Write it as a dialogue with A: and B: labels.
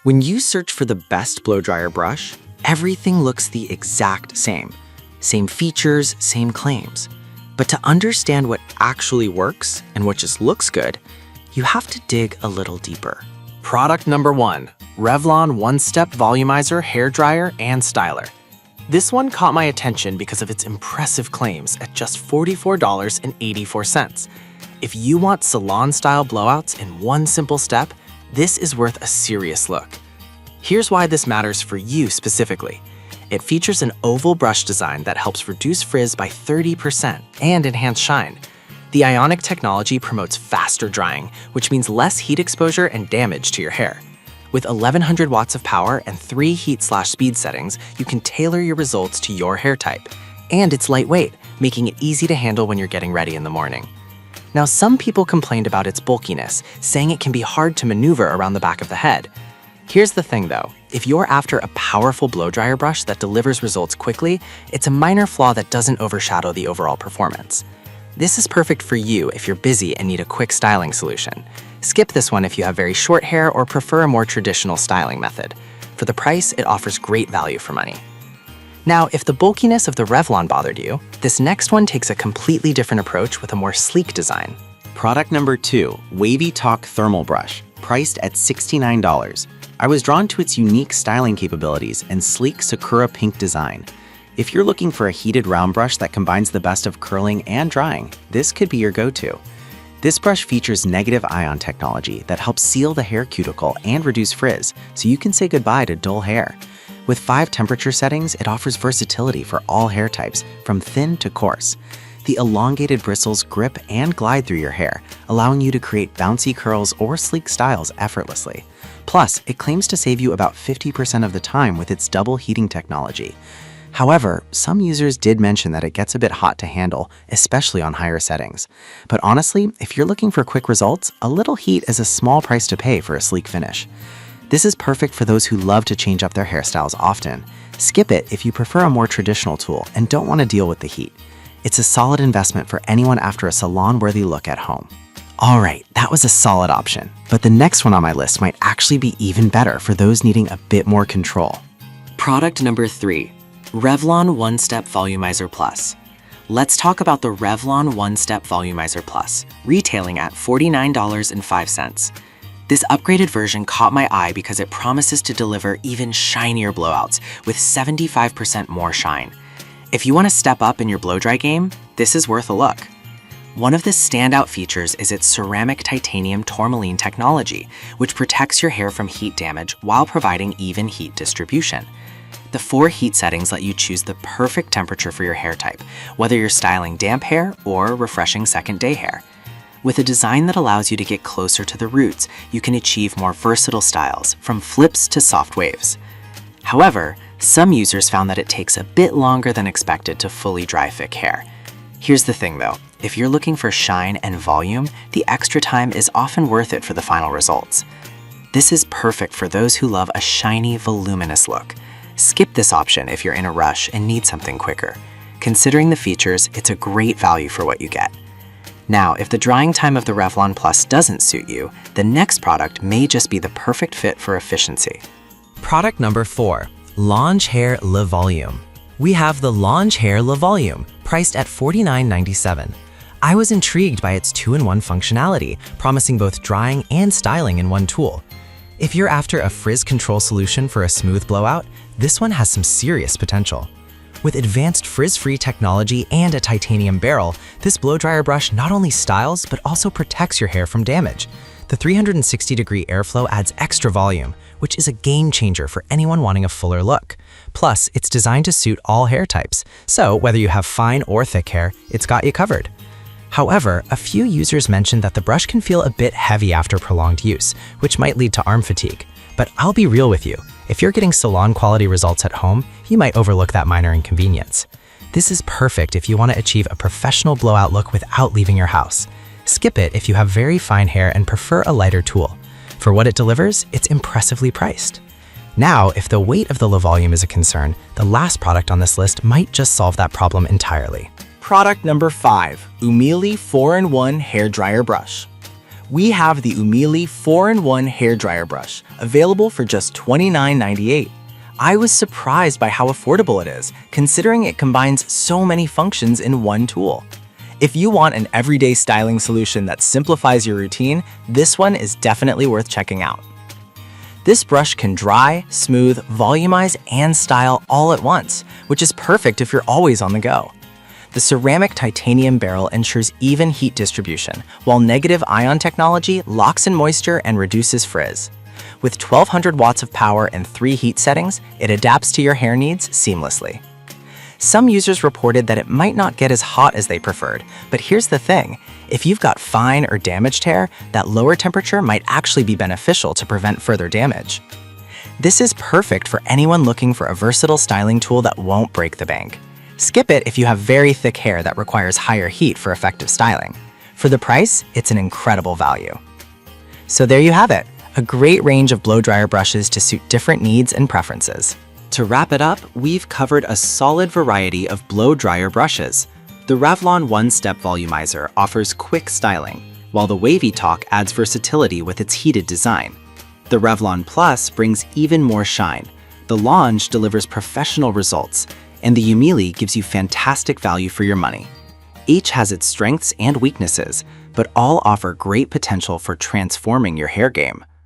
A: When you search for the best blow dryer brush, everything looks the exact same. Same features, same claims. But to understand what actually works and what just looks good, you have to dig a little deeper.
B: Product number 1, Revlon One-Step Volumizer Hair Dryer and Styler. This one caught my attention because of its impressive claims at just $44.84. If you want salon-style blowouts in one simple step, this is worth a serious look. Here's why this matters for you specifically. It features an oval brush design that helps reduce frizz by 30% and enhance shine. The ionic technology promotes faster drying, which means less heat exposure and damage to your hair. With 1100 watts of power and 3 heat/speed settings, you can tailor your results to your hair type. And it's lightweight, making it easy to handle when you're getting ready in the morning. Now, some people complained about its bulkiness, saying it can be hard to maneuver around the back of the head. Here's the thing though, if you're after a powerful blow dryer brush that delivers results quickly, it's a minor flaw that doesn't overshadow the overall performance. This is perfect for you if you're busy and need a quick styling solution. Skip this one if you have very short hair or prefer a more traditional styling method. For the price, it offers great value for money. Now, if the bulkiness of the Revlon bothered you, this next one takes a completely different approach with a more sleek design.
C: Product number 2, Wavy Talk Thermal Brush, priced at $69. I was drawn to its unique styling capabilities and sleek Sakura pink design. If you're looking for a heated round brush that combines the best of curling and drying, this could be your go-to. This brush features negative ion technology that helps seal the hair cuticle and reduce frizz, so you can say goodbye to dull hair. With 5 temperature settings, it offers versatility for all hair types, from thin to coarse. The elongated bristles grip and glide through your hair, allowing you to create bouncy curls or sleek styles effortlessly. Plus, it claims to save you about 50% of the time with its double heating technology. However, some users did mention that it gets a bit hot to handle, especially on higher settings. But honestly, if you're looking for quick results, a little heat is a small price to pay for a sleek finish. This is perfect for those who love to change up their hairstyles often. Skip it if you prefer a more traditional tool and don't want to deal with the heat. It's a solid investment for anyone after a salon-worthy look at home. Alright, that was a solid option, but the next one on my list might actually be even better for those needing a bit more control.
A: Product number 3, Revlon One-Step Volumizer Plus. Let's talk about the Revlon One-Step Volumizer Plus, retailing at $49.05. This upgraded version caught my eye because it promises to deliver even shinier blowouts with 75% more shine. If you want to step up in your blow-dry game, this is worth a look. One of the standout features is its ceramic titanium tourmaline technology, which protects your hair from heat damage while providing even heat distribution. The 4 heat settings let you choose the perfect temperature for your hair type, whether you're styling damp hair or refreshing second-day hair. With a design that allows you to get closer to the roots, you can achieve more versatile styles, from flips to soft waves. However, some users found that it takes a bit longer than expected to fully dry thick hair. Here's the thing though, if you're looking for shine and volume, the extra time is often worth it for the final results. This is perfect for those who love a shiny, voluminous look. Skip this option if you're in a rush and need something quicker. Considering the features, it's a great value for what you get. Now, if the drying time of the Revlon Plus doesn't suit you, the next product may just be the perfect fit for efficiency.
B: Product number 4, Lange Hair Le Volume. We have the Lange Hair Le Volume, priced at $49.97. I was intrigued by its 2-in-1 functionality, promising both drying and styling in one tool. If you're after a frizz control solution for a smooth blowout, this one has some serious potential. With advanced frizz-free technology and a titanium barrel, this blow dryer brush not only styles but also protects your hair from damage. The 360-degree airflow adds extra volume, which is a game changer for anyone wanting a fuller look. Plus, it's designed to suit all hair types, so whether you have fine or thick hair, it's got you covered. However, a few users mentioned that the brush can feel a bit heavy after prolonged use, which might lead to arm fatigue. But I'll be real with you, if you're getting salon-quality results at home, you might overlook that minor inconvenience. This is perfect if you want to achieve a professional blowout look without leaving your house. Skip it if you have very fine hair and prefer a lighter tool. For what it delivers, it's impressively priced. Now, if the weight of the Le Volume is a concern, the last product on this list might just solve that problem entirely.
D: Product number 5, Umili 4-in-1 Hair Dryer Brush. we have the Umili 4-in-1 hairdryer brush, available for just $29.98. I was surprised by how affordable it is, considering it combines so many functions in one tool. If you want an everyday styling solution that simplifies your routine, this one is definitely worth checking out. This brush can dry, smooth, volumize, and style all at once, which is perfect if you're always on the go. The ceramic titanium barrel ensures even heat distribution, while negative ion technology locks in moisture and reduces frizz. With 1200 watts of power and 3 heat settings, it adapts to your hair needs seamlessly. Some users reported that it might not get as hot as they preferred, but here's the thing. If you've got fine or damaged hair, that lower temperature might actually be beneficial to prevent further damage. This is perfect for anyone looking for a versatile styling tool that won't break the bank. Skip it if you have very thick hair that requires higher heat for effective styling. For the price, it's an incredible value. So there you have it, a great range of blow dryer brushes to suit different needs and preferences.
C: To wrap it up, we've covered a solid variety of blow dryer brushes. The Revlon One-Step Volumizer offers quick styling, while the Wavy Talk adds versatility with its heated design. The Revlon Plus brings even more shine. The Lange delivers professional results, and the Umili gives you fantastic value for your money. Each has its strengths and weaknesses, but all offer great potential for transforming your hair game.